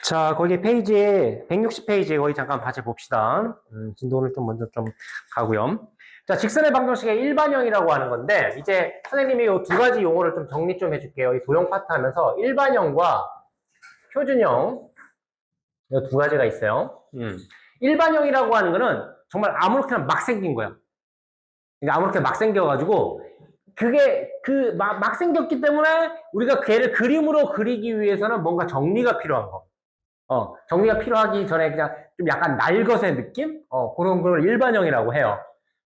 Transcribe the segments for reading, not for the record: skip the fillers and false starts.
자, 거기 페이지에, 160페이지에 거기 잠깐 같이 봅시다. 진도를 좀 먼저 좀 가고요. 자, 직선의 방정식의 일반형이라고 하는 건데, 이제 선생님이 이 두 가지 용어를 좀 정리 좀 해줄게요. 이 도형 파트 하면서 일반형과 표준형, 이 두 가지가 있어요. 일반형이라고 하는 거는 정말 아무렇게나 막 생긴 거야. 그러니까 아무렇게나 막 생겨가지고, 그게 막 생겼기 때문에 우리가 걔를 그림으로 그리기 위해서는 뭔가 정리가 필요한 거. 정리가 필요하기 전에 그냥 좀 약간 날것의 느낌? 그런 걸 일반형이라고 해요.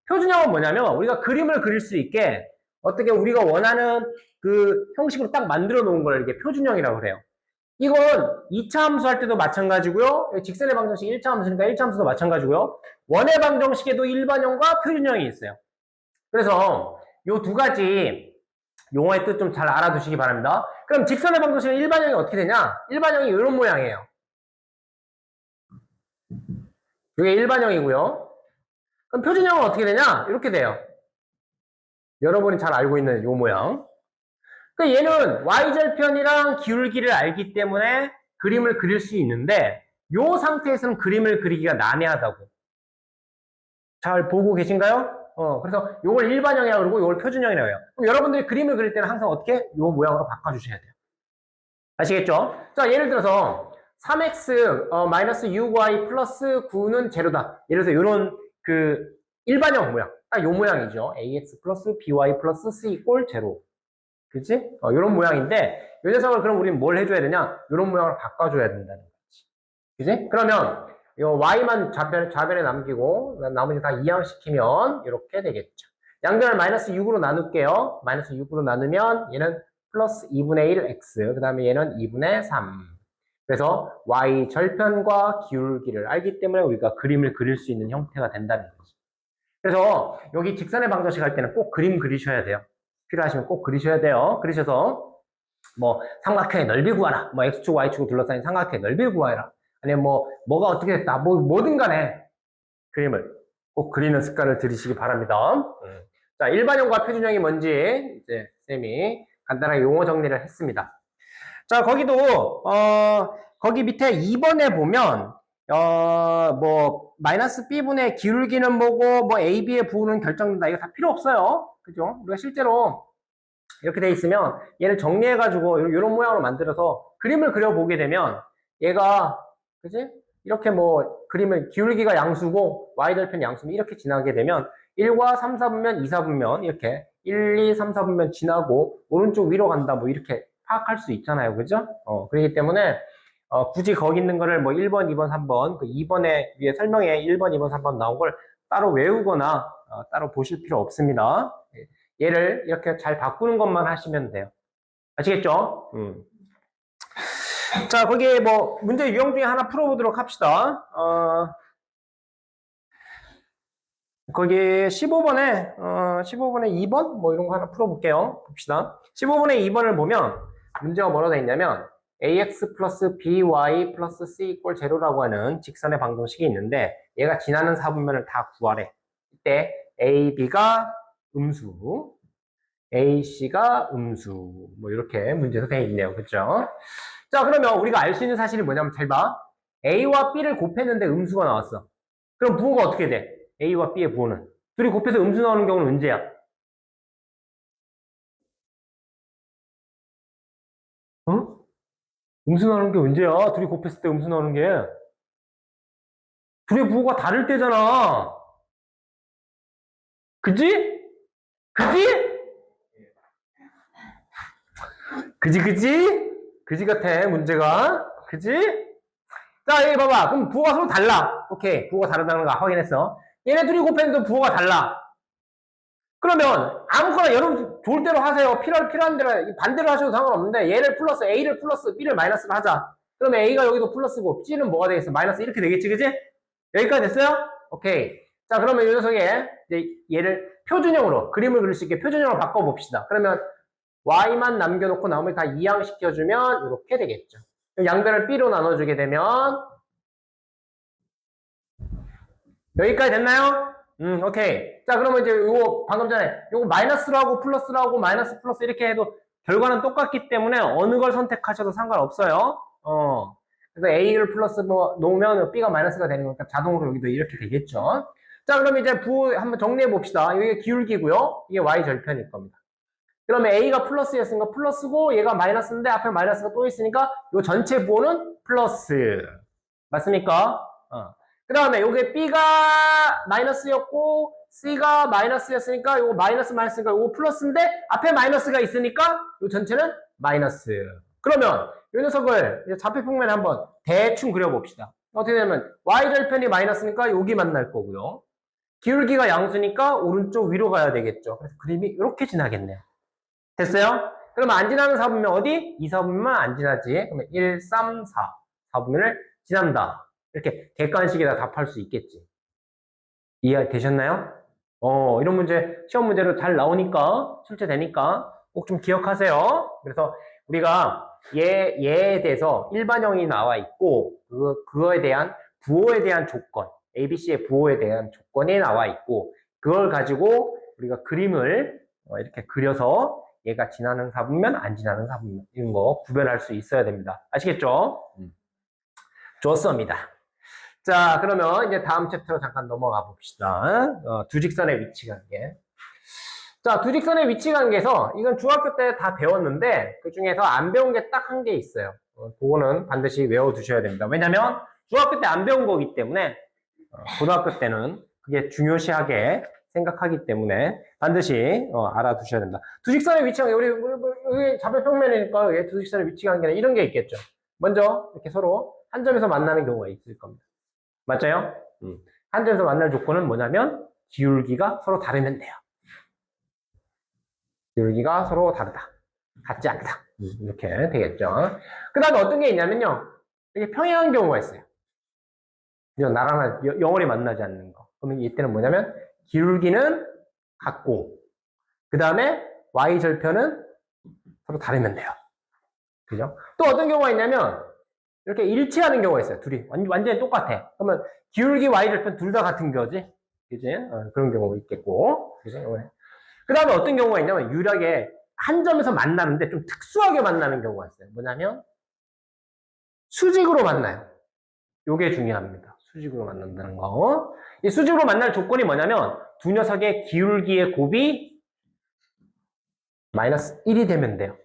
표준형은 뭐냐면 우리가 그림을 그릴 수 있게 어떻게 우리가 원하는 그 형식으로 딱 만들어 놓은 걸 이렇게 표준형이라고 그래요. 이건 2차 함수 할 때도 마찬가지고요. 직선의 방정식 1차 함수니까 1차 함수도 마찬가지고요. 원의 방정식에도 일반형과 표준형이 있어요. 그래서 요 두 가지 용어의 뜻 좀 잘 알아두시기 바랍니다. 그럼 직선의 방정식은 일반형이 어떻게 되냐? 일반형이 이런 모양이에요. 이게 일반형이고요. 그럼 표준형은 어떻게 되냐? 이렇게 돼요. 여러분이 잘 알고 있는 요 모양. 그러니까 얘는 y절편이랑 기울기를 알기 때문에 그림을 그릴 수 있는데 요 상태에서는 그림을 그리기가 난해하다고. 잘 보고 계신가요? 그래서 요걸 일반형이라고 그러고 요걸 표준형이라고 해요. 그럼 여러분들이 그림을 그릴 때는 항상 어떻게? 요 모양으로 바꿔주셔야 돼요. 아시겠죠? 자, 예를 들어서 3x 마이너스 6y 플러스 9는 제로다. 예를 들어서 이런 그 일반형 모양, 딱 요 모양이죠. ax 플러스 by 플러스 c 꼴 제로. 그치? 이런 모양인데 이 녀석을 그럼 우리는 뭘 해줘야 되냐? 이런 모양을 바꿔줘야 된다는 거지. 그치? 그러면 이 y만 좌변에 남기고 나머지 다 이항시키면 이렇게 되겠죠. 양변을 마이너스 6으로 나눌게요. 마이너스 6으로 나누면 얘는 플러스 2분의 1 x, 그 다음에 얘는 2분의 3. 그래서 y 절편과 기울기를 알기 때문에 우리가 그림을 그릴 수 있는 형태가 된다는 거지. 그래서 여기 직선의 방정식 할 때는 꼭 그림 그리셔야 돼요. 필요하시면 꼭 그리셔야 돼요. 그리셔서 뭐 삼각형의 넓이 구하라, 뭐 x축 y축으로 둘러싸인 삼각형의 넓이 구하라, 아니면 뭐가 어떻게 됐다, 뭐든 간에 그림을 꼭 그리는 습관을 들이시기 바랍니다. 자, 일반형과 표준형이 뭔지 이제 쌤이 간단하게 용어 정리를 했습니다. 자, 거기도 거기 밑에 2번에 보면 뭐 마이너스 b분의 기울기는 뭐고 뭐 ab의 부호는 결정된다. 이거 다 필요 없어요. 그죠? 우리가 실제로 이렇게 돼 있으면 얘를 정리해가지고 이런 모양으로 만들어서 그림을 그려보게 되면 얘가 그지? 이렇게 뭐 그림을 기울기가 양수고 y절편 양수면 이렇게 지나게 되면 1과 3, 4분면, 2, 4분면 이렇게 1, 2, 3, 4분면 지나고 오른쪽 위로 간다 뭐 이렇게 파악할 수 있잖아요. 그죠? 그렇기 때문에 굳이 거기 있는 거를 뭐 1번, 2번, 3번 그 2번에 위에 설명에 1번, 2번, 3번 나온 걸 따로 외우거나 따로 보실 필요 없습니다. 얘를 이렇게 잘 바꾸는 것만 하시면 돼요. 아시겠죠? 자, 거기에 뭐 문제 유형 중에 하나 풀어보도록 합시다. 거기 15번에 2번 뭐 이런 거 하나 풀어볼게요. 봅시다. 15번에 2번을 보면 문제가 뭐라고 되어 있냐면 ax 플러스 by 플러스 c 이꼴 제로라고 하는 직선의 방정식이 있는데 얘가 지나는 4분면을 다 구하래. 이때 a, b가 음수, ac가 음수 뭐 이렇게 문제가 되어 있네요. 그렇죠? 자, 그러면 우리가 알 수 있는 사실이 뭐냐면 잘 봐. a와 b를 곱했는데 음수가 나왔어. 그럼 부호가 어떻게 돼? a와 b의 부호는 둘이 곱해서 음수 나오는 경우는 언제야? 어? 음수 나오는 게 언제야? 둘이 곱했을 때 음수 나오는 게 둘의 부호가 다를 때잖아. 그지? 그지? 그지 같아 문제가. 그지? 자, 여기 봐봐. 그럼 부호가 서로 달라. 오케이. 부호가 다르다는 거 확인했어. 얘네 둘이 곱했는데 부호가 달라. 그러면 아무거나 여러분 좋을 대로 하세요. 필요한 대로 반대로 하셔도 상관없는데 얘를 플러스 a를 플러스 b를 마이너스로 하자. 그러면 a가 여기도 플러스고 c는 뭐가 되겠어? 마이너스 이렇게 되겠지, 그지? 여기까지 됐어요? 오케이. 자, 그러면 이 녀석에 이제 얘를 표준형으로 그림을 그릴 수 있게 표준형으로 바꿔봅시다. 그러면 y만 남겨놓고 나머지 다 이항시켜주면 이렇게 되겠죠. 양변을 b로 나눠주게 되면 여기까지 됐나요? 오케이. 자, 그러면 이제 요거 방금 전에 요거 마이너스로 하고 플러스로 하고 마이너스 플러스 이렇게 해도 결과는 똑같기 때문에 어느 걸 선택하셔도 상관없어요. 그래서 A를 플러스 뭐 놓으면 B가 마이너스가 되는 거니까 자동으로 여기도 이렇게 되겠죠. 자, 그럼 이제 부호 한번 정리해 봅시다. 이게 기울기고요. 이게 Y 절편일 겁니다. 그러면 A가 플러스였으니까 플러스고 얘가 마이너스인데 앞에 마이너스가 또 있으니까 이 전체 부호는 플러스. 맞습니까? 그 다음에 요게 B가 마이너스였고 C가 마이너스였으니까 요거 마이너스니까 요거 플러스인데 앞에 마이너스가 있으니까 요 전체는 마이너스. 그러면 요 녀석을 좌표평면에 한번 대충 그려봅시다. 어떻게 되냐면 Y절편이 마이너스니까 여기 만날 거고요. 기울기가 양수니까 오른쪽 위로 가야 되겠죠. 그래서 그림이 이렇게 지나겠네요. 됐어요? 그러면 안 지나는 사분면 어디? 이 사분면만 안 지나지. 그러면 1, 3, 4. 사분면을 지난다. 이렇게 객관식에다 답할 수 있겠지. 이해되셨나요? 이런 문제 시험 문제로 잘 나오니까 출제되니까 꼭 좀 기억하세요. 그래서 우리가 얘에 대해서 일반형이 나와 있고 그거에 대한 부호에 대한 조건, ABC의 부호에 대한 조건이 나와 있고 그걸 가지고 우리가 그림을 이렇게 그려서 얘가 지나는 사분면, 안 지나는 사분면 이런 거 구별할 수 있어야 됩니다. 아시겠죠? 좋습니다. 자, 그러면 이제 다음 챕터로 잠깐 넘어가 봅시다. 두 직선의 위치 관계. 자, 두 직선의 위치 관계에서 이건 중학교 때 다 배웠는데 그 중에서 안 배운 게 딱 한 개 있어요. 그거는 반드시 외워두셔야 됩니다. 왜냐면 중학교 때 안 배운 거기 때문에 고등학교 때는 그게 중요시하게 생각하기 때문에 반드시 알아두셔야 됩니다. 두 직선의 위치 관계, 우리 좌표평면이니까 두 직선의 위치 관계는 이런 게 있겠죠. 먼저 이렇게 서로 한 점에서 만나는 경우가 있을 겁니다. 맞아요? 한 점에서 만날 조건은 뭐냐면 기울기가 서로 다르면 돼요. 기울기가 서로 다르다. 같지 않다. 이렇게 되겠죠. 그 다음에 어떤 게 있냐면요. 이게 평행한 경우가 있어요. 나랑 영원히 만나지 않는 거. 그러면 이때는 뭐냐면 기울기는 같고 그 다음에 Y절편은 서로 다르면 돼요. 그죠? 또 어떤 경우가 있냐면 이렇게 일치하는 경우가 있어요. 둘이 완전히 똑같아. 그러면 기울기 Y절편 둘 다 같은 거지. 그지? 그런 경우가 있겠고. 그지? 그 다음에 어떤 경우가 있냐면 유일하게 한 점에서 만나는데 좀 특수하게 만나는 경우가 있어요. 뭐냐면 수직으로 만나요. 요게 중요합니다. 수직으로 만난다는 거. 이 수직으로 만날 조건이 뭐냐면 두 녀석의 기울기의 곱이 마이너스 1이 되면 돼요.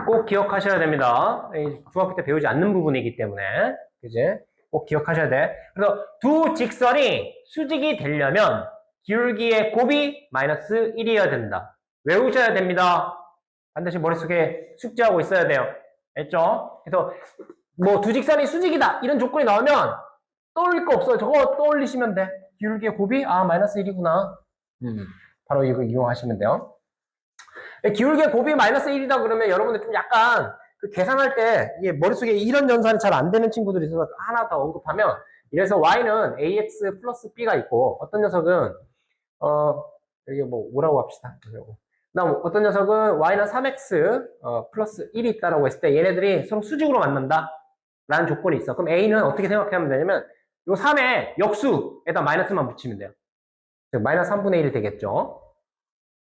꼭 기억하셔야 됩니다. 중학교 때 배우지 않는 부분이기 때문에 그지? 꼭 기억하셔야 돼. 그래서 두 직선이 수직이 되려면 기울기의 곱이 마이너스 1이어야 된다. 외우셔야 됩니다. 반드시 머릿속에 숙지하고 있어야 돼요. 알죠? 그래서 뭐 두 직선이 수직이다 이런 조건이 나오면 떠올릴 거 없어요. 저거 떠올리시면 돼. 기울기의 곱이 마이너스 1이구나. 바로 이거 이용하시면 돼요. 기울기의 곱이 마이너스 1이다 그러면 여러분들 좀 약간 그 계산할 때 이게 머릿속에 이런 연산이 잘 안 되는 친구들이 있어서 하나 더 언급하면 이래서 y는 ax 플러스 b가 있고 어떤 녀석은 여기 뭐 5라고 합시다. 그다음 어떤 녀석은 y는 3x 플러스 1이 있다라고 했을 때 얘네들이 서로 수직으로 만난다 라는 조건이 있어. 그럼 a는 어떻게 생각하면 되냐면 요 3의 역수에다 마이너스만 붙이면 돼요. 즉 마이너스 3분의 1이 되겠죠.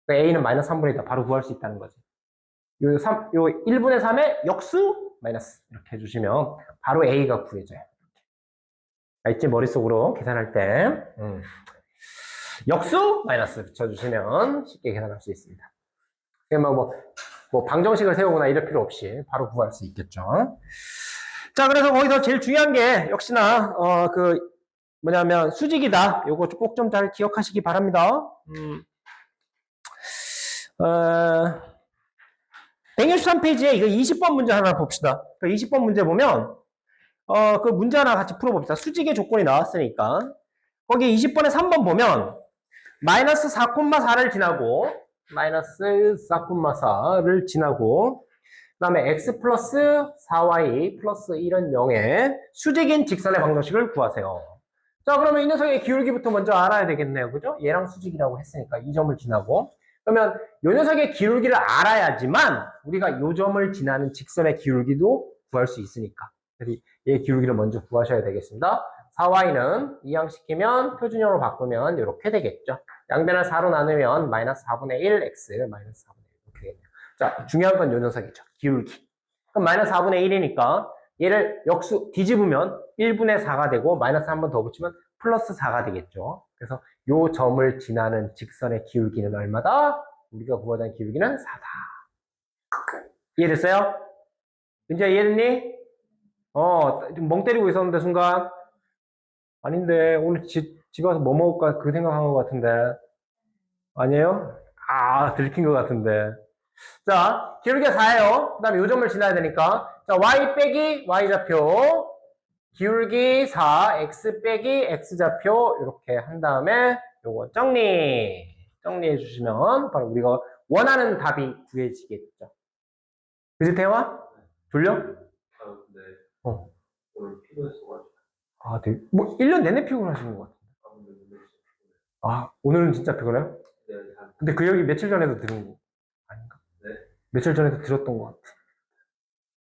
그러니까 a는 마이너스 3분의 1이다 바로 구할 수 있다는 거지. 요 1분의 3의 역수 마이너스 이렇게 해주시면 바로 a가 구해져요. 알지? 머릿속으로 계산할 때 역수 마이너스 붙여주시면 쉽게 계산할 수 있습니다. 뭐 방정식을 세우거나 이럴 필요 없이 바로 구할 수 있겠죠. 자, 그래서 거기서 제일 중요한 게 역시나 뭐냐면 수직이다. 요거 꼭 좀 잘 기억하시기 바랍니다. 163페이지에 이거 20번 문제 하나 봅시다. 그 20번 문제 보면 그 문제 하나 같이 풀어봅시다. 수직의 조건이 나왔으니까 거기 20번에 3번 보면 마이너스 4,4를 지나고 마이너스 4,4를 지나고 그 다음에 x 플러스 4y 플러스 1은 0의 수직인 직선의 방정식을 구하세요. 자, 그러면 이 녀석의 기울기부터 먼저 알아야 되겠네요. 그죠? 얘랑 수직이라고 했으니까 이 점을 지나고 그러면 이 녀석의 기울기를 알아야지만 우리가 이 점을 지나는 직선의 기울기도 구할 수 있으니까 그래서 얘 기울기를 먼저 구하셔야 되겠습니다. 4y는 이항시키면 표준형으로 바꾸면 이렇게 되겠죠. 양변을 4로 나누면 마이너스 4분의 1 x 마이너스 4분의 1 이렇게 되겠네요. 자, 중요한 건 이 녀석이죠. 기울기. 그럼 마이너스 4분의 1이니까 얘를 역수 뒤집으면 1분의 4가 되고 마이너스 한 번 더 붙이면 플러스 4가 되겠죠. 그래서 요 점을 지나는 직선의 기울기는 얼마다? 우리가 구하자는 기울기는 4다. 이해됐어요? 이제 이해됐니? 멍 때리고 있었는데 순간 아닌데 오늘 집에 와서 뭐 먹을까 그 생각한 것 같은데 아니에요? 들킨 것 같은데. 자, 기울기가 4예요. 그 다음에 요 점을 지나야 되니까. 자, y 빼기 y좌표. 기울기 4, x 빼기 x좌표. 이렇게 한 다음에 요거 정리해 주시면 바로 우리가 원하는 답이 구해지겠죠. 그지, 태영아? 졸려? 네. 오늘 피곤했어가지고. 네. 뭐, 1년 내내 피곤하시는 것 같은데. 오늘은 진짜 피곤해요? 네. 근데 그 얘기 며칠 전에도 들은 거 아닌가? 네. 며칠 전에도 들었던 것 같아.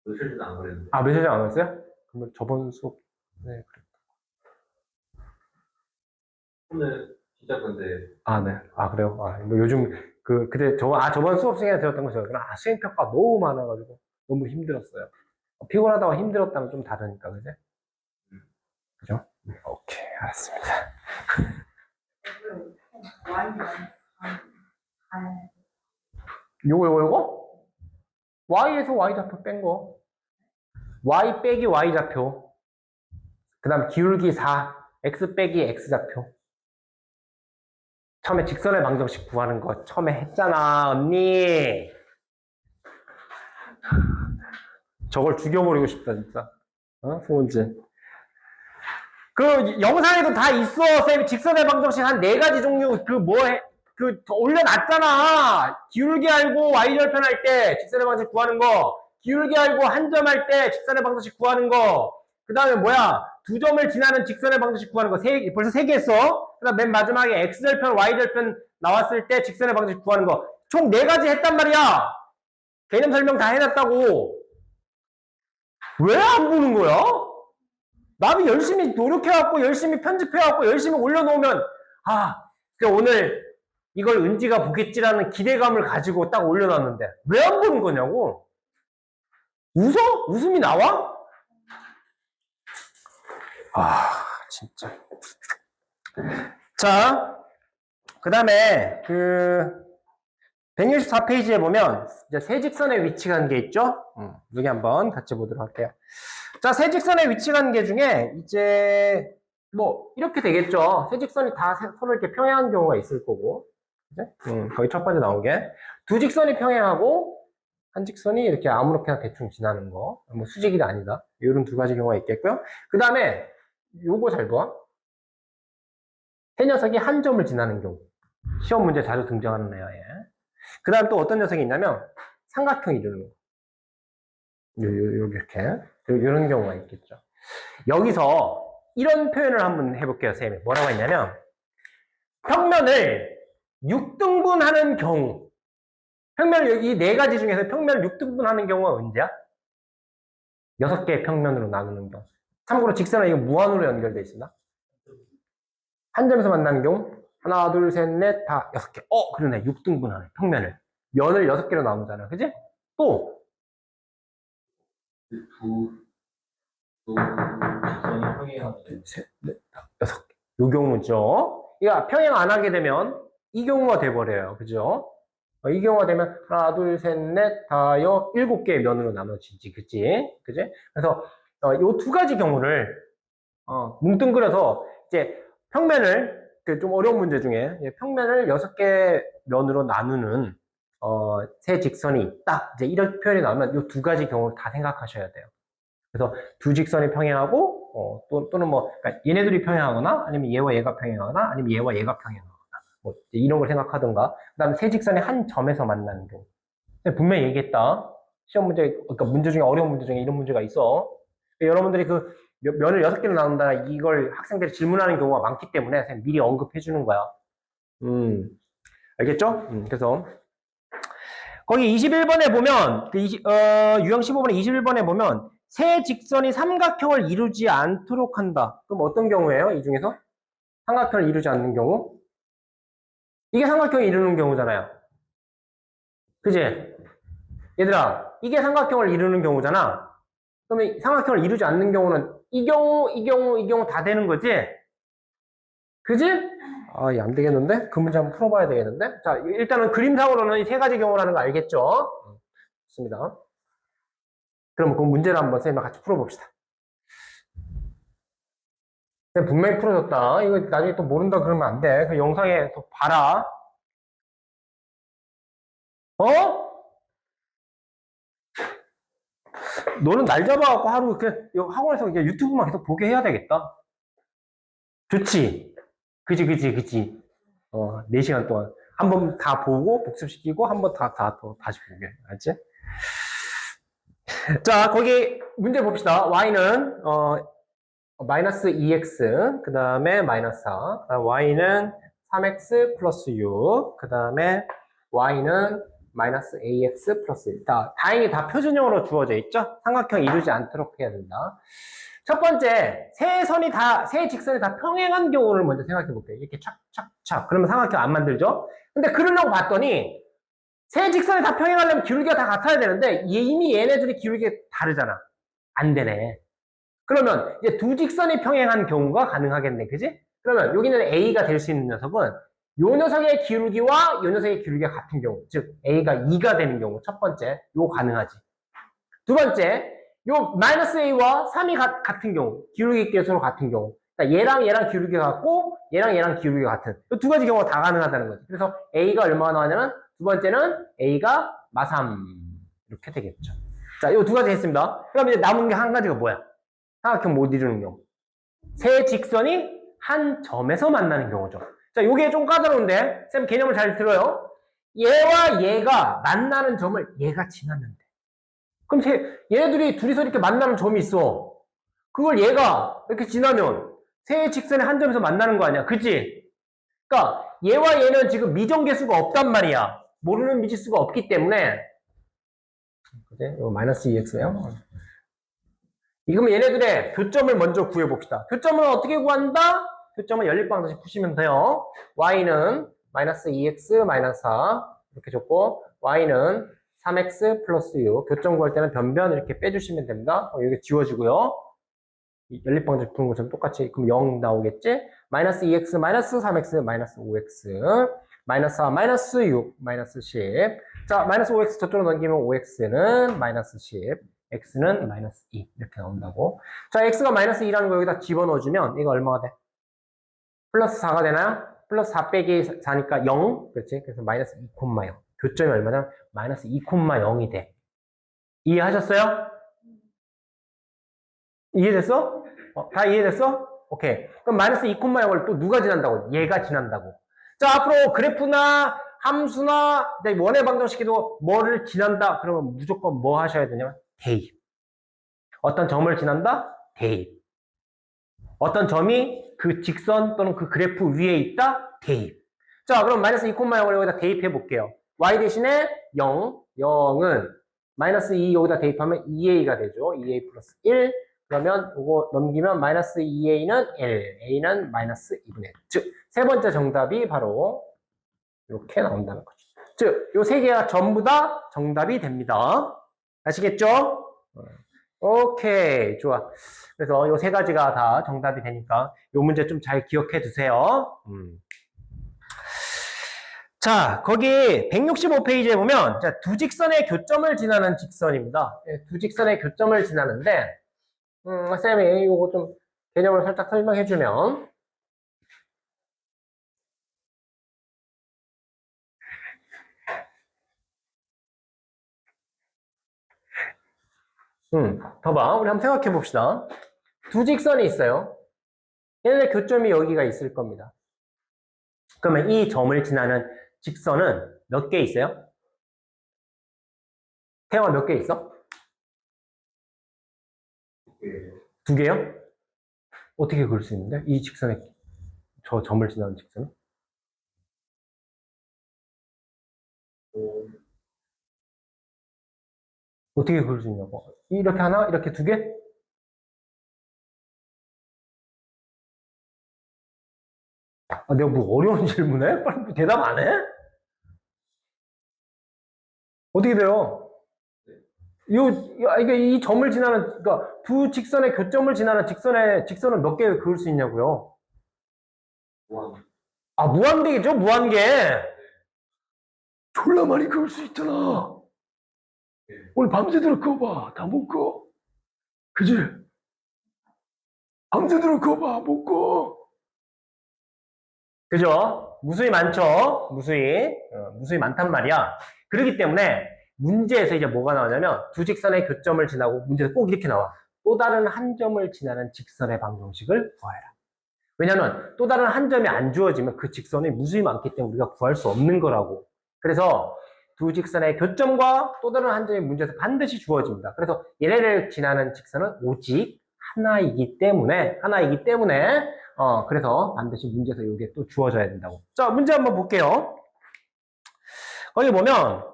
며칠 전에 안 그랬는데. 며칠 전에 안 그랬어요? 그러면 저번 수업, 네, 그래. 오늘 진짜 근데. 네. 그래요? 뭐 요즘, 그때 저번 수업 시간에 들었던 거죠. 수행평가 너무 많아가지고 너무 힘들었어요. 피곤하다고 힘들었다면 좀 다르니까, 그지? 그죠? 오케이, 알았습니다. 요거? y에서 y좌표 뺀 거. y 빼기 y좌표. 그 다음 기울기 4, x 빼기 x좌표. 처음에 직선의 방정식 구하는 거 처음에 했잖아, 언니. 저걸 죽여버리고 싶다, 진짜. 소은지. 그 영상에도 다 있어. 쌤이 직선의 방정식 한 4가지 종류 올려놨잖아. 기울기 알고 y절편 할 때 직선의 방정식 구하는 거, 기울기 알고 한 점 할 때 직선의 방정식 구하는 거, 그 다음에 두 점을 지나는 직선의 방정식 구하는 거 벌써 3개 했어. 그 다음 맨 마지막에 x절편, y절편 나왔을 때 직선의 방정식 구하는 거 총 4가지 했단 말이야. 개념 설명 다 해놨다고. 왜 안 보는 거야? 나도 열심히 노력해갖고 열심히 편집해갖고 열심히 올려놓으면 오늘 이걸 은지가 보겠지라는 기대감을 가지고 딱 올려놨는데 왜 안 보는 거냐고. 웃어? 웃음이 나와? 진짜. 자, 그 다음에 164페이지에 보면 이제 세직선의 위치관계 있죠? 여기 한번 같이 보도록 할게요. 자, 세직선의 위치관계 중에 이제 뭐 이렇게 되겠죠. 세직선이 다 서로 이렇게 평행한 경우가 있을 거고, 그죠? 거의 첫 번째 나온 게 두 직선이 평행하고 한 직선이 이렇게 아무렇게나 대충 지나는 거, 뭐 수직이 아니다. 이런 2가지 경우가 있겠고요. 그 다음에 요거 잘 봐. 세 녀석이 한 점을 지나는 경우. 시험 문제 자주 등장하는 애야, 얘. 그 다음 또 어떤 녀석이 있냐면 삼각형 이루는 거. 이렇게. 이런 경우가 있겠죠. 여기서 이런 표현을 한번 해볼게요, 쌤이. 뭐라고 했냐면 평면을 6등분하는 경우. 평면을 이 4가지 중에서 평면을 6등분하는 경우가 언제야? 6개의 평면으로 나누는 경우. 참고로 직선은 이거 무한으로 연결되어 있습니다. 한 점에서 만나는 경우 하나, 둘, 셋, 넷, 다 6개. 그러네. 6등분하네. 평면을. 면을 6개로 나누잖아. 그지? 또 두 직선이 평행하는. 둘, 셋, 넷, 다 6개. 요 경우죠. 이거 평행 안 하게 되면 이 경우가 돼버려요. 그죠? 이 경우가 되면 하나, 둘, 셋, 넷, 다여 7개의 면으로 나눠지지. 그치? 그지? 그래서 요 2가지 경우를 뭉뚱그려서 이제 평면을 좀 어려운 문제 중에 평면을 6개 면으로 나누는 세 직선이 있다. 이제 이런 표현이 나오면 이 2가지 경우를 다 생각하셔야 돼요. 그래서 두 직선이 평행하고 또는 그러니까 얘네들이 평행하거나 아니면 얘와 얘가 평행하거나 아니면 얘와 얘가 평행하거나 뭐 이런 걸 생각하든가. 그다음에 세 직선이 한 점에서 만나는 경우. 분명히 얘기했다. 시험 문제, 그러니까 문제 중에 어려운 문제 중에 이런 문제가 있어. 여러분들이 그 면을 6개로 나눈다 이걸 학생들이 질문하는 경우가 많기 때문에 미리 언급해 주는 거야. 알겠죠? 그래서 거기 21번에 보면 유형 15번에 21번에 보면 세 직선이 삼각형을 이루지 않도록 한다. 그럼 어떤 경우예요? 이 중에서? 삼각형을 이루지 않는 경우? 이게 삼각형을 이루는 경우잖아요. 그지? 얘들아, 이게 삼각형을 이루는 경우잖아. 그러면 삼각형을 이루지 않는 경우는 이 경우 다 되는 거지? 그지? 아, 이게 안 되겠는데? 그 문제 한번 풀어봐야 되겠는데? 자, 일단은 그림상으로는 이 세 가지 경우라는 거 알겠죠? 좋습니다. 그럼 그 문제를 한번 선생님과 같이 풀어봅시다. 분명히 풀어줬다. 이거 나중에 또 모른다 그러면 안 돼. 그 영상에 또 봐라. 어? 너는 날 잡아갖고 하루 학원에서 그냥 유튜브만 계속 보게 해야 되겠다. 좋지? 그지. 4시간 동안. 한 번 다 보고, 복습시키고, 한 번 또 다시 보게. 알지? 자, 거기 문제 봅시다. y는, 마이너스 2x, 그 다음에 마이너스 4, y는 3x 플러스 6, 그 다음에 y는 마이너스 ax 플러스 1. 다행히 다 표준형으로 주어져 있죠? 삼각형 이루지 않도록 해야 된다. 첫 번째, 세 직선이 다 평행한 경우를 먼저 생각해 볼게요. 이렇게 착착착. 그러면 삼각형 안 만들죠? 근데 그러려고 봤더니, 세 직선이 다 평행하려면 기울기가 다 같아야 되는데, 이미 얘네들이 기울기가 다르잖아. 안 되네. 그러면 이제 두 직선이 평행한 경우가 가능하겠네. 그지? 그러면 여기는 A가 될 수 있는 녀석은 요 녀석의 기울기와 요 녀석의 기울기가 같은 경우, 즉 A가 2가 되는 경우 첫 번째, 요 가능하지. 두 번째, 요 마이너스 A와 3이 같은 경우, 기울기 서로 같은 경우. 그러니까 얘랑 기울기가 같고 얘랑 기울기가 같은 이 두 가지 경우가 다 가능하다는 거지. 그래서 A가 얼마나 나오냐면 두 번째는 A가 마삼 이렇게 되겠죠. 자, 요 두 가지 했습니다. 그럼 이제 남은 게 한 가지가 뭐야? 삼각형 못 이루는 경우. 세 직선이 한 점에서 만나는 경우죠. 자, 요게 좀 까다로운데, 쌤 개념을 잘 들어요. 얘와 얘가 만나는 점을 얘가 지났는데. 그럼 얘네들이 둘이서 이렇게 만나는 점이 있어. 그걸 얘가 이렇게 지나면 세 직선의 한 점에서 만나는 거 아니야. 그치? 그러니까 얘와 얘는 지금 미정계수가 없단 말이야. 모르는 미지수가 없기 때문에. 그지? 이거 마이너스 2x예요. 이거면 얘네들의 교점을 먼저 구해봅시다. 교점은 어떻게 구한다? 교점은 연립방정식 푸시면 돼요. y는 마이너스 2x 마이너스 4 이렇게 줬고 y는 3x 플러스 6 교점 구할 때는 변변 이렇게 빼주시면 됩니다. 여기 지워지고요. 연립방정식 푸는 것처럼 똑같이 그럼 0 나오겠지? 마이너스 2x 마이너스 3x 마이너스 5x 마이너스 4 마이너스 6 마이너스 10 자 마이너스 5x 저쪽으로 넘기면 5x는 마이너스 10 x는 마이너스 2 이렇게 나온다고. 자, x가 마이너스 2라는 거 여기다 집어넣어주면 이거 얼마가 돼? 플러스 4가 되나요? 플러스 4 빼기 4니까 0. 그렇지? 그래서 마이너스 2,0. 교점이 얼마냐? 마이너스 2,0이 돼. 이해하셨어요? 이해됐어? 다 이해됐어? 오케이. 그럼 마이너스 2,0을 또 누가 지난다고? 얘가 지난다고. 자, 앞으로 그래프나 함수나 원의 방정식에도 뭐를 지난다? 그러면 무조건 뭐 하셔야 되냐면 대입. 어떤 점을 지난다? 대입. 어떤 점이 그 직선 또는 그 그래프 위에 있다? 대입. 자, 그럼 마이너스 2,0을 여기다 대입해 볼게요. y 대신에 0, 0은 마이너스 2 여기다 대입하면 2a가 되죠. 2a 플러스 1. 그러면 이거 넘기면 마이너스 2a는 1, a는 마이너스 2분의 1. 즉, 세 번째 정답이 바로 이렇게 나온다는 거죠. 즉, 요 세 개가 전부 다 정답이 됩니다. 아시겠죠? 오케이, 좋아. 그래서 요 세 가지가 다 정답이 되니까 요 문제 좀 잘 기억해 두세요. 자, 거기 165페이지에 보면 자, 두 직선의 교점을 지나는 직선입니다. 두 직선의 교점을 지나는데 쌤이 이거 좀 개념을 살짝 설명해 주면 봐봐. 우리 한번 생각해 봅시다. 두 직선이 있어요. 얘네 교점이 여기가 있을 겁니다. 그러면 이 점을 지나는 직선은 몇 개 있어요? 태영아 몇 개 있어? 두 개요? 어떻게 그럴 수 있는데? 이 직선에 저 점을 지나는 직선은? 어떻게 그럴 수 있냐고. 이렇게 하나? 이렇게 두 개? 내가 뭐 어려운 질문해? 빨리 대답 안 해? 어떻게 돼요? 이게 이 점을 지나는, 그러니까 두 직선의 교점을 지나는 직선을 몇 개 그을 수 있냐고요? 무한. 아, 무한대겠죠? 무한계. 졸라 많이 그을 수 있잖아. 네. 오늘 밤새도록 그어봐. 다 못 그어. 그지? 밤새도록 그어봐. 못 그어. 그죠? 무수히 많죠? 무수히 많단 말이야. 그렇기 때문에 문제에서 이제 뭐가 나오냐면 두 직선의 교점을 지나고 문제에서 꼭 이렇게 나와. 또 다른 한 점을 지나는 직선의 방정식을 구하라. 왜냐면 또 다른 한 점이 안 주어지면 그 직선이 무수히 많기 때문에 우리가 구할 수 없는 거라고. 그래서 두 직선의 교점과 또 다른 한 점이 문제에서 반드시 주어집니다. 그래서 얘네를 지나는 직선은 오직 하나이기 때문에 그래서 반드시 문제에서 이게 또 주어져야 된다고. 자, 문제 한번 볼게요. 거기 보면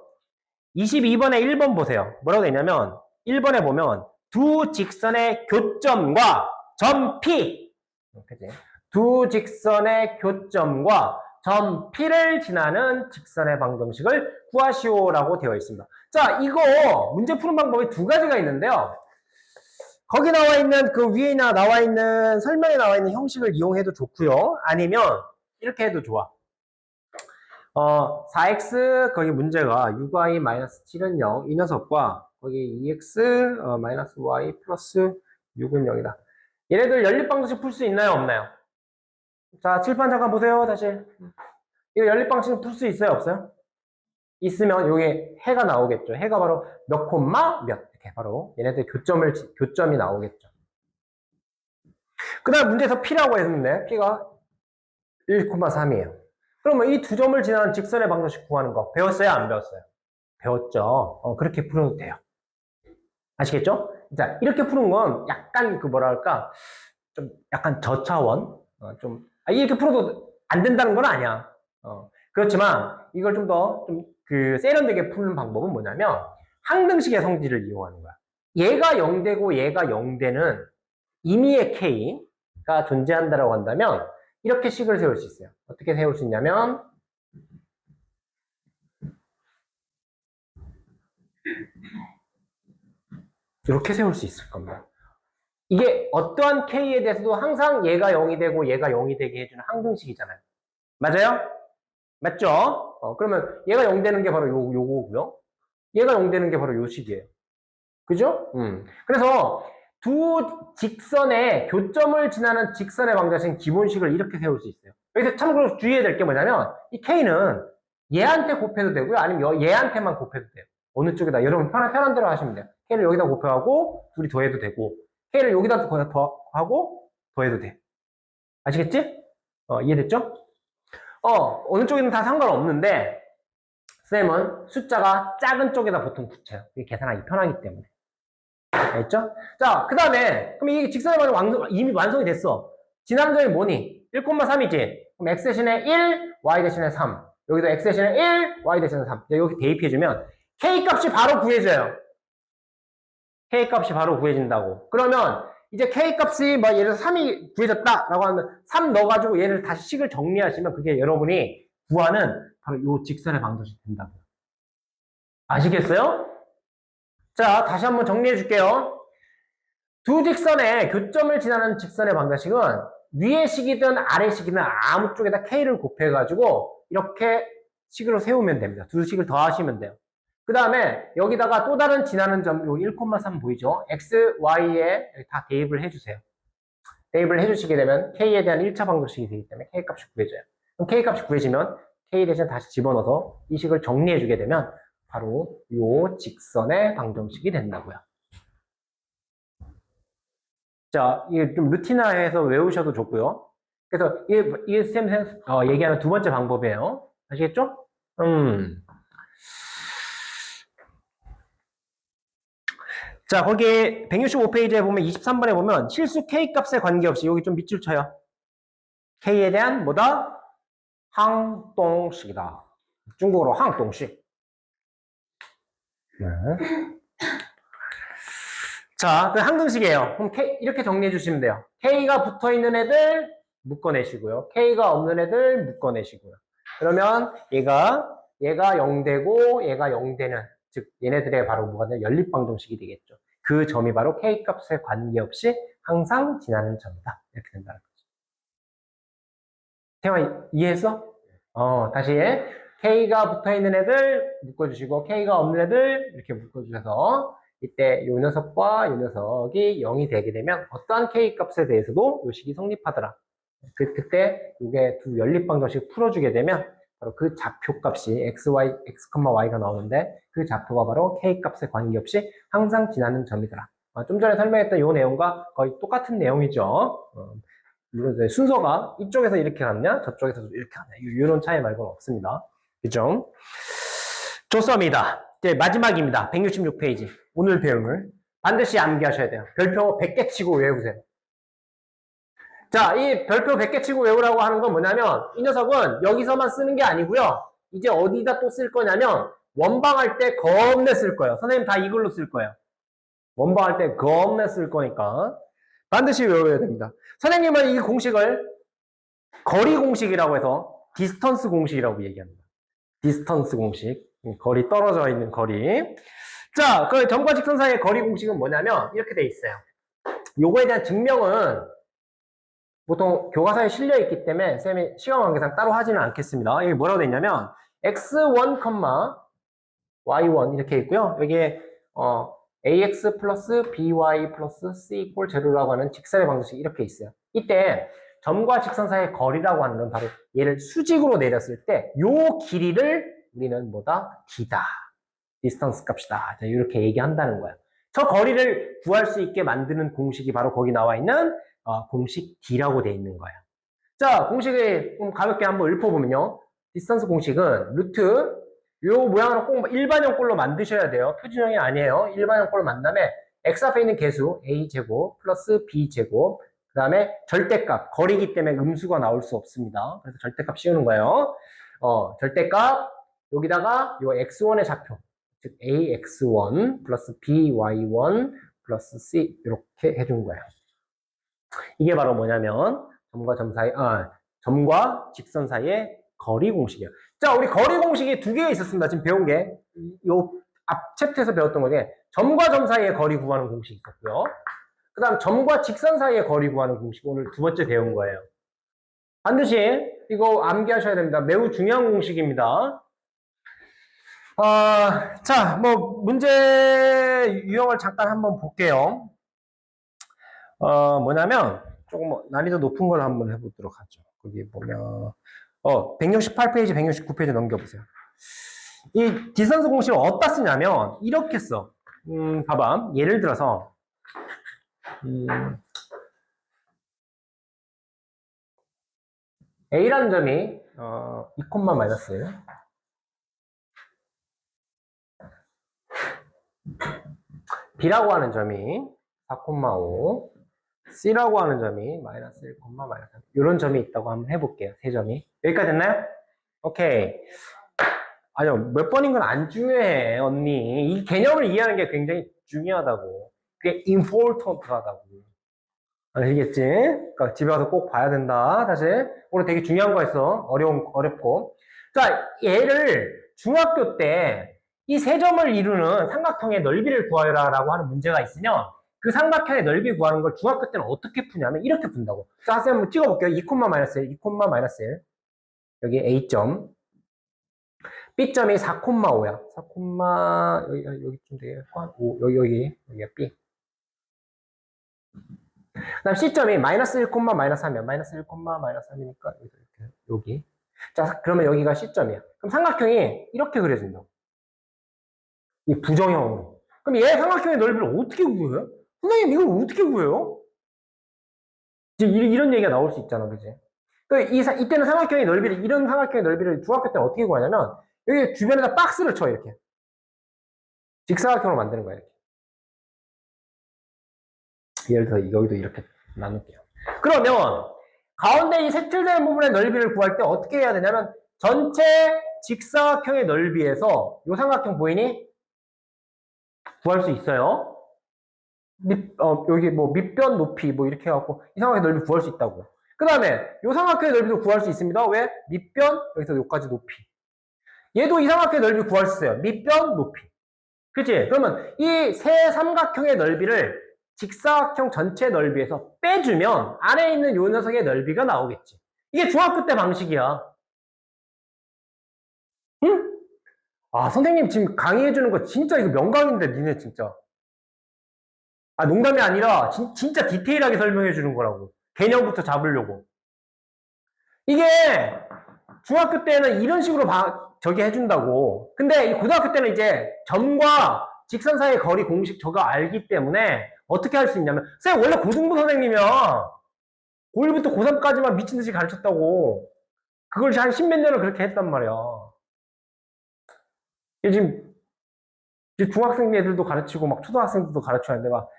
22번에 1번 보세요. 뭐라고 돼 있냐면 1번에 보면 두 직선의 교점과 점 P, 두 직선의 교점과 점 P를 지나는 직선의 방정식을 구하시오라고 되어 있습니다. 자, 이거 문제 푸는 방법이 두 가지가 있는데요. 거기 나와 있는 그 위에 나와 있는 설명에 나와 있는 형식을 이용해도 좋고요. 아니면 이렇게 해도 좋아. 4x 거기 문제가 6y-7은 0 이 녀석과 거기 2x -y 플러스 6은 0이다. 얘네들 연립방정식 풀 수 있나요? 없나요? 자, 칠판 잠깐 보세요. 다시. 이거 연립방정식 풀 수 있어요? 없어요? 있으면 여기 해가 나오겠죠. 해가 바로 몇 콤마 몇 이렇게 바로 얘네들 교점이 나오겠죠. 그 다음 문제에서 P라고 했는데 P가 1,3이에요. 그러면 이 두 점을 지나는 직선의 방정식 구하는 거 배웠어요? 안 배웠어요? 배웠죠. 그렇게 풀어도 돼요. 아시겠죠? 자, 이렇게 푸는 건 약간 그 뭐랄까 좀 약간 저차원 이렇게 풀어도 안 된다는 건 아니야. 그렇지만 이걸 좀 더 그 세련되게 푸는 방법은 뭐냐면 항등식의 성질을 이용하는 거야. 얘가 0되고 얘가 0되는 임의의 K가 존재한다라고 한다면 이렇게 식을 세울 수 있어요. 어떻게 세울 수 있냐면 이렇게 세울 수 있을 겁니다. 이게 어떠한 K에 대해서도 항상 얘가 0이 되고 얘가 0이 되게 해주는 항등식이잖아요. 맞아요? 맞죠? 그러면 얘가 0 되는 게 바로 요거고요. 얘가 0 되는 게 바로 요 식이에요. 그죠? 그래서 두 직선의 교점을 지나는 직선의 방정식 기본식을 이렇게 세울 수 있어요. 여기서 참고로 주의해야 될 게 뭐냐면 이 K는 얘한테 곱해도 되고요. 아니면 얘한테만 곱해도 돼요. 어느 쪽에다 여러분 편한 대로 하시면 돼요. K를 여기다 곱해하고 둘이 더해도 되고 K를 여기다 더하고 더해도 돼. 아시겠지? 이해됐죠? 어느 쪽이든 다 상관없는데 쌤은 숫자가 작은 쪽에다 보통 붙여요. 이게 계산하기 편하기 때문에. 알겠죠? 자, 그 다음에 그럼 이 직선의 방정 이미 완성이 됐어. 지난 점이 뭐니? 1,3이지? 그럼 x 대신에 1, y 대신에 3. 여기도 x 대신에 1, y 대신에 3. 여기 대입해주면 k 값이 바로 구해져요. k 값이 바로 구해진다고. 그러면 이제 k 값이 뭐 예를 들어서 3이 구해졌다라고 하면 3 넣어가지고 얘를 다시 식을 정리하시면 그게 여러분이 구하는 바로 이 직선의 방정식이 된다고요. 아시겠어요? 자, 다시 한번 정리해 줄게요. 두 직선의 교점을 지나는 직선의 방정식은 위의 식이든 아래 식이든 아무 쪽에다 k를 곱해가지고 이렇게 식으로 세우면 됩니다. 두 식을 더하시면 돼요. 그 다음에 여기다가 또 다른 지나는 점, 요 1,3 보이죠? x, y에 다 대입을 해주세요. 대입을 해주시게 되면 k에 대한 1차 방정식이 되기 때문에 k 값이 구해져요. 그럼 k 값이 구해지면 k 대신 다시 집어넣어서 이 식을 정리해주게 되면 바로 요 직선의 방정식이 된다고요. 자, 이게 좀 루틴화해서 외우셔도 좋고요. 그래서 이게 쌤 얘기하는 두 번째 방법이에요. 아시겠죠? 자, 거기 165페이지에 보면 23번에 보면 실수 K 값에 관계없이 여기 좀 밑줄 쳐요. K에 대한 뭐다? 항동식이다. 중국어로 항동식. 네. 자, 그 항등식이에요. 그럼 K, 이렇게 정리해 주시면 돼요. K가 붙어 있는 애들 묶어내시고요. K가 없는 애들 묶어내시고요. 그러면 얘가 0되고 얘가 0되는 즉 얘네들의 바로 뭐가 되냐 연립방정식이 되겠죠. 그 점이 바로 K값에 관계없이 항상 지나는 점이다. 이렇게 된다는 거죠. 태영아 이해했어? 다시 K가 붙어있는 애들 묶어주시고 K가 없는 애들 이렇게 묶어주셔서 이때 요 녀석과 요 녀석이 0이 되게 되면 어떠한 K값에 대해서도 요 식이 성립하더라. 그때 이게 두 연립방정식 풀어주게 되면 바로 그 좌표값이 x, y가 나오는데 그 좌표가 바로 K값에 관계없이 항상 지나는 점이더라. 좀 전에 설명했던 이 내용과 거의 똑같은 내용이죠. 물론 이제 순서가 이쪽에서 이렇게 갔냐 저쪽에서도 이렇게 갔냐 이런 차이 말고는 없습니다. 그죠? 좋습니다. 이제 마지막입니다. 166페이지. 오늘 배움을 반드시 암기하셔야 돼요. 별표 100개 치고 외우세요. 자, 이 별표 100개 치고 외우라고 하는 건 뭐냐면 이 녀석은 여기서만 쓰는 게 아니고요. 이제 어디다 또 쓸 거냐면 원방할 때 겁내 쓸 거예요. 선생님 다 이걸로 쓸 거예요. 원방할 때 겁내 쓸 거니까 반드시 외워야 됩니다. 선생님은 이 공식을 거리 공식이라고 해서 디스턴스 공식이라고 얘기합니다. 디스턴스 공식. 거리 떨어져 있는 거리. 자, 그 점과 직선 사이의 거리 공식은 뭐냐면 이렇게 돼 있어요. 요거에 대한 증명은 보통 교과서에 실려 있기 때문에 쌤이 시간 관계상 따로 하지는 않겠습니다. 여기 뭐라고 돼 있냐면 x1, y1 이렇게 있고요. 여기에 ax 플러스 by 플러스 c 이퀄 제로라고 하는 직선의 방정식이 이렇게 있어요. 이때 점과 직선 사이의 거리라고 하는 건 바로 얘를 수직으로 내렸을 때 요 길이를 우리는 뭐다? d다. 디스턴스 값이다. 이렇게 얘기한다는 거예요. 저 거리를 구할 수 있게 만드는 공식이 바로 거기 나와 있는 공식 D라고 돼 있는 거예요. 자, 공식을 좀 가볍게 한번 읊어보면요. 디스턴스 공식은 루트 요 모양으로 꼭 일반형 꼴로 만드셔야 돼요. 표준형이 아니에요. 일반형 꼴로 만든 다음에 x 앞에 있는 개수 a제곱 플러스 b제곱 그 다음에 절대값 거리이기 때문에 음수가 나올 수 없습니다. 그래서 절대값 씌우는 거예요. 절대값 여기다가 요 x1의 좌표 즉 ax1 플러스 by1 플러스 c 이렇게 해준 거예요. 이게 바로 뭐냐면 점과 직선 사이의 거리 공식이에요. 자, 우리 거리 공식이 두 개 있었습니다. 지금 배운 게 요 앞 챕터에서 배웠던 거에 점과 점 사이의 거리 구하는 공식이 있었고요. 그 다음 점과 직선 사이의 거리 구하는 공식 오늘 두 번째 배운 거예요. 반드시 이거 암기하셔야 됩니다. 매우 중요한 공식입니다. 자, 뭐 문제 유형을 잠깐 한번 볼게요. 뭐냐면 조금 난이도 높은 걸 한번 해보도록 하죠. 거기 보면 168페이지, 169페이지 넘겨보세요. 이 디스턴스 공식을 어디다 쓰냐면 이렇게 써. 봐봐. 예를 들어서 A라는 점이 2, B라고 하는 점이 4,5 C라고 하는 점이 마이너스 1, 마이너스 3 이런 점이 있다고 한번 해볼게요. 세 점이 여기까지 됐나요? 오케이. 아니요, 몇 번인 건 안 중요해, 언니. 이 개념을 이해하는 게 굉장히 중요하다고. 그게 important하다고. 알겠지? 그러니까 집에 가서 꼭 봐야 된다. 다시. 오늘 되게 중요한 거 있어. 어렵고. 자, 얘를 중학교 때 이 세 점을 이루는 삼각형의 넓이를 구하라라고 하는 문제가 있으면 그 삼각형의 넓이 구하는 걸 중학교 때는 어떻게 푸냐면 이렇게 푼다고. 자, 선생님 한번 찍어볼게요. 2, 마이너스 1, 2, 마이너스 1. 여기 A점. B점이 4,5야. 4, 여기쯤 되겠고, 5, 여기가 B. 그 다음 C점이 마이너스 1, 마이너스 3이야. 마이너스 1, 마이너스 3이니까, 여기. 자, 그러면 여기가 C점이야. 그럼 삼각형이 이렇게 그려진다고. 이 부정형으로. 그럼 얘 삼각형의 넓이를 어떻게 구해요? 선생님, 이걸 어떻게 구해요? 이제 이런 얘기가 나올 수 있잖아, 그지? 이때는 삼각형의 넓이를, 이런 삼각형의 넓이를 중학교 때는 어떻게 구하냐면, 여기 주변에다 박스를 쳐, 이렇게. 직사각형으로 만드는 거야, 이렇게. 예를 들어, 여기도 이렇게 나눌게요. 그러면, 가운데 이 색칠되는 부분의 넓이를 구할 때 어떻게 해야 되냐면, 전체 직사각형의 넓이에서, 이 삼각형 보이니? 구할 수 있어요. 여기 뭐, 밑변 높이, 뭐, 이렇게 해갖고, 이 삼각형의 넓이 구할 수 있다고. 그 다음에, 이 삼각형의 넓이도 구할 수 있습니다. 왜? 밑변, 여기서 여기까지 높이. 얘도 이 삼각형의 넓이 구할 수 있어요. 밑변, 높이. 그치? 그러면 이 세 삼각형의 넓이를 직사각형 전체 넓이에서 빼주면 안에 있는 요 녀석의 넓이가 나오겠지. 이게 중학교 때 방식이야. 응? 아, 선생님 지금 강의해주는 거 진짜 이거 명강인데, 니네 진짜. 아, 농담이 아니라 진짜 디테일하게 설명해주는 거라고. 개념부터 잡으려고. 이게 중학교 때는 이런 식으로 저기 해준다고. 근데 이 고등학교 때는 이제 점과 직선 사이의 거리 공식 저거 알기 때문에 어떻게 할 수 있냐면, 쌤 원래 고등부 선생님이야. 고1부터 고3까지만 미친 듯이 가르쳤다고. 그걸 한 십몇 년을 그렇게 했단 말이야. 이게 지금 중학생 애들도 가르치고 막 초등학생들도 가르쳐야 하는데 막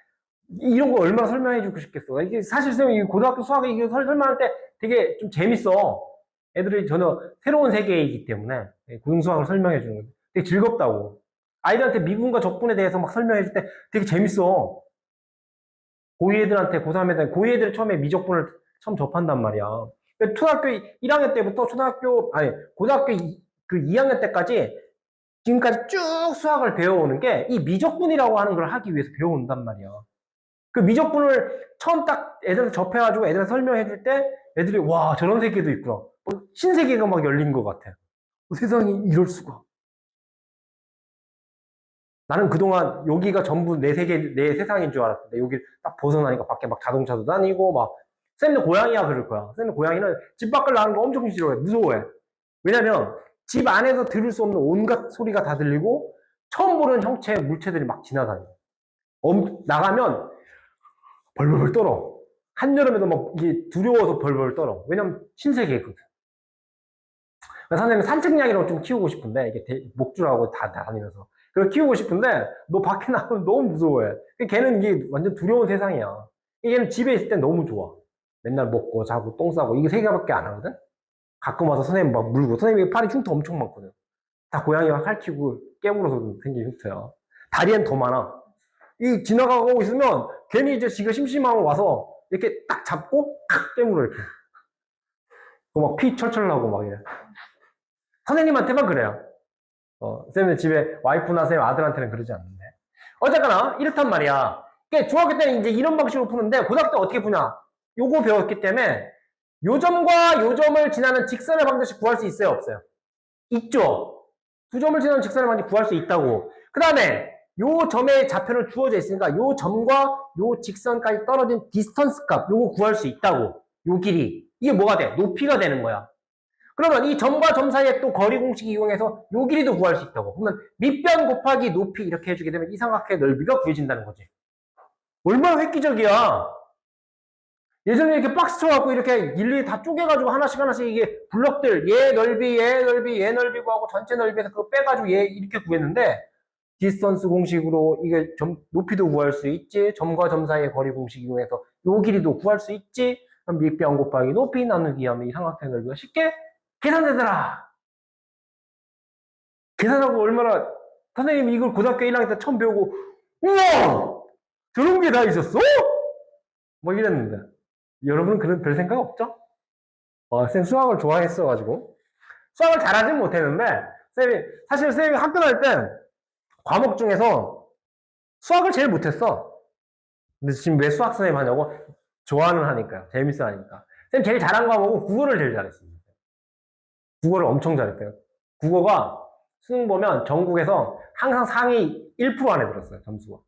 이런 거 얼마나 설명해주고 싶겠어. 이게 사실 쌤이 고등학교 수학에 이게 설명할 때 되게 좀 재밌어. 애들이 전혀 새로운 세계이기 때문에 고등수학을 설명해 주는 거 되게 즐겁다고. 아이들한테 미분과 적분에 대해서 막 설명해 줄 때 되게 재밌어. 고2 애들한테 고3 애들, 고2 애들이 처음에 미적분을 처음 접한단 말이야. 초등학교 1학년 때부터 고등학교 그 2학년 때까지 지금까지 쭉 수학을 배워오는 게 이 미적분이라고 하는 걸 하기 위해서 배워온단 말이야. 그 미적분을 처음 딱 애들한테 접해가지고 애들한테 설명해 줄 때 애들이 와 저런 세계도 있구나. 신세계가 막 열린 것 같아. 세상이 이럴 수가. 나는 그동안 여기가 전부 내 세계, 내 세상인 줄 알았는데 여기 딱 벗어나니까 밖에 막 자동차도 다니고 막 쌤도 고양이야 그럴 거야. 쌤도 고양이는 집 밖을 나가는 거 엄청 싫어해. 무서워해. 왜냐면 집 안에서 들을 수 없는 온갖 소리가 다 들리고 처음 보는 형체의 물체들이 막 지나다녀. 나가면 벌벌 떨어. 한여름에도 막 이게 두려워서 벌벌 떨어. 왜냐면 신세계거든. 선생님 산책약이라고 좀 키우고 싶은데 이게 목줄하고 다 다니면서 그걸 키우고 싶은데 너 밖에 나가면 너무 무서워해. 걔는 이게 완전 두려운 세상이야. 얘는 집에 있을 땐 너무 좋아. 맨날 먹고 자고 똥 싸고 이게 세 개밖에 안 하거든. 가끔 와서 선생님 막 물고 선생님이 팔이 흉터 엄청 많거든. 다 고양이가 칼키고 깨물어서 생긴 흉터야. 다리엔 더 많아. 이 지나가고 있으면 괜히 이제 지가 심심하면 와서 이렇게 딱 잡고 탁 깨물어 이렇게. 막 피 철철 나고 막 이래. 선생님한테만 그래요. 쌤은 집에 와이프나 쌤 아들한테는 그러지 않는데. 어쨌거나 이렇단 말이야. 그러니까 중학교 때는 이제 이런 방식으로 푸는데 고등학교 때 어떻게 푸냐? 요거 배웠기 때문에 요 점과 요 점을 지나는 직선을 반드시 구할 수 있어요, 없어요? 있죠. 두 점을 지나는 직선을 반드시 구할 수 있다고. 그 다음에 요 점의 좌표는 주어져 있으니까 요 점과 요 직선까지 떨어진 디스턴스 값 요거 구할 수 있다고. 요 길이. 이게 뭐가 돼? 높이가 되는 거야. 그러면 이 점과 점 사이에 또 거리 공식 이용해서 요 길이도 구할 수 있다고. 그러면 밑변 곱하기 높이 이렇게 해주게 되면 이 삼각형의 넓이가 구해진다는 거지. 얼마나 획기적이야. 예전에 이렇게 박스 쳐갖고 이렇게 일일이 다 쪼개가지고 하나씩 이게 블럭들 얘 넓이 얘 넓이 구하고 전체 넓이에서 그거 빼가지고 얘 이렇게 구했는데 디스턴스 공식으로 이게 높이도 구할 수 있지. 점과 점 사이의 거리 공식 이용해서 요 길이도 구할 수 있지. 그럼 밑변 곱하기 높이 나누기 하면 이 삼각형의 넓이가 쉽게 계산되더라. 계산하고 얼마나 선생님이 이걸 고등학교 1학년 때 처음 배우고 우와 저런 게 다 있었어? 뭐 이랬는데 여러분은 그런 별 생각 없죠? 쌤 수학을 좋아했어가지고 수학을 잘하진 못했는데 사실 쌤이 학교 다닐 때 과목 중에서 수학을 제일 못했어. 근데 지금 왜 수학 선생님 하냐고? 좋아는 하니까요. 재밌어 하니까. 쌤 제일 잘한 과목은 국어를 제일 잘했습니다. 국어를 엄청 잘했대요. 국어가 수능 보면 전국에서 항상 상위 1% 안에 들었어요. 점수가.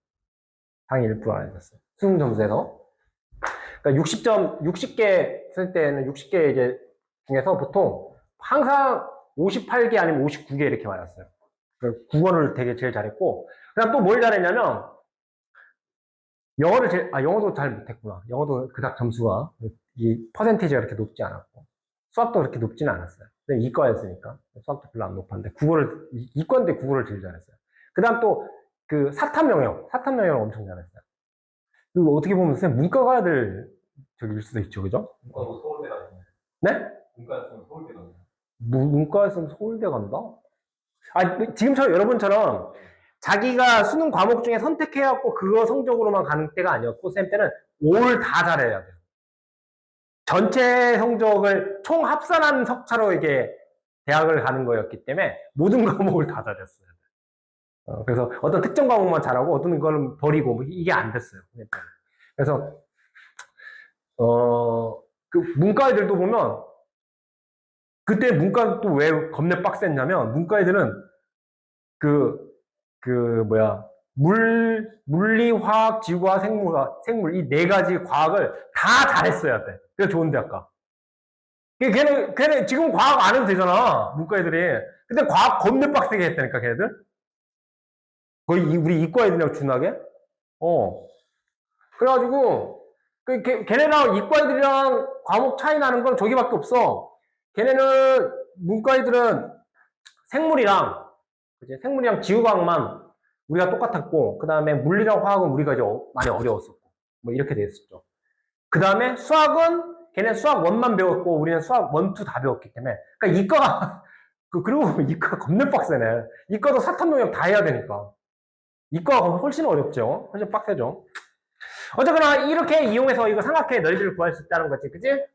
상위 1% 안에 들었어요. 수능 점수에서. 그러니까 60개 쓸 때는 60개 이제 중에서 보통 항상 58개 아니면 59개 이렇게 맞았어요. 국어를 되게 제일 잘했고, 그다음 또 뭘 잘했냐면 영어도 잘 못했구나. 영어도 그닥 점수가 이 퍼센테이지가 그렇게 높지 않았고, 수학도 그렇게 높지는 않았어요. 이과였으니까 수학도 별로 안 높았는데 이과인데 국어를 제일 잘했어요. 그다음 또 그 사탐 영역을 엄청 잘했어요. 그리고 어떻게 보면 쌤 문과 가야 될 저기일 수도 있죠, 그죠? 문과도 서울대 가요. 네? 문과였으면 서울대 가요. 문과였으면 서울대 간다? 지금처럼 여러분처럼 자기가 수능 과목 중에 선택해갖고 그거 성적으로만 가는 때가 아니었고 쌤 때는 올 다 잘해야 돼요. 전체 성적을 총 합산한 석차로 이게 대학을 가는 거였기 때문에 모든 과목을 다 잘했어요. 그래서 어떤 특정 과목만 잘하고 어떤 거는 버리고 뭐 이게 안 됐어요. 그래서 그 문과 애들도 보면 그때 문과 또 왜 겁내 빡셌냐면 문과 애들은 뭐야 물리, 화학, 지구화, 생물 이 네 가지 과학을 다 잘했어야 돼. 그래서 좋은 대학 가. 걔네 지금 과학 안 해도 되잖아 문과 애들이. 근데 과학 겁내 빡세게 했다니까 걔네들. 거의 우리 이과 애들이랑 준하게. 그래가지고 걔네랑 이과 애들이랑 과목 차이 나는 건 저기밖에 없어. 걔네는 문과 애들은 생물이랑 지구과학만 우리가 똑같았고, 그 다음에 물리랑 화학은 우리가 이제 많이 어려웠었고, 뭐 이렇게 됐었죠. 그 다음에 수학은 걔네 수학 1만 배웠고, 우리는 수학 1, 2 다 배웠기 때문에. 그러니까 이과가, 그리고 이과가 겁내 빡세네. 이과도 사탐 영역 다 해야 되니까. 이과가 훨씬 어렵죠. 훨씬 빡세죠. 어쨌거나 이렇게 이용해서 이거 삼각형의 넓이를 구할 수 있다는 거지, 그치?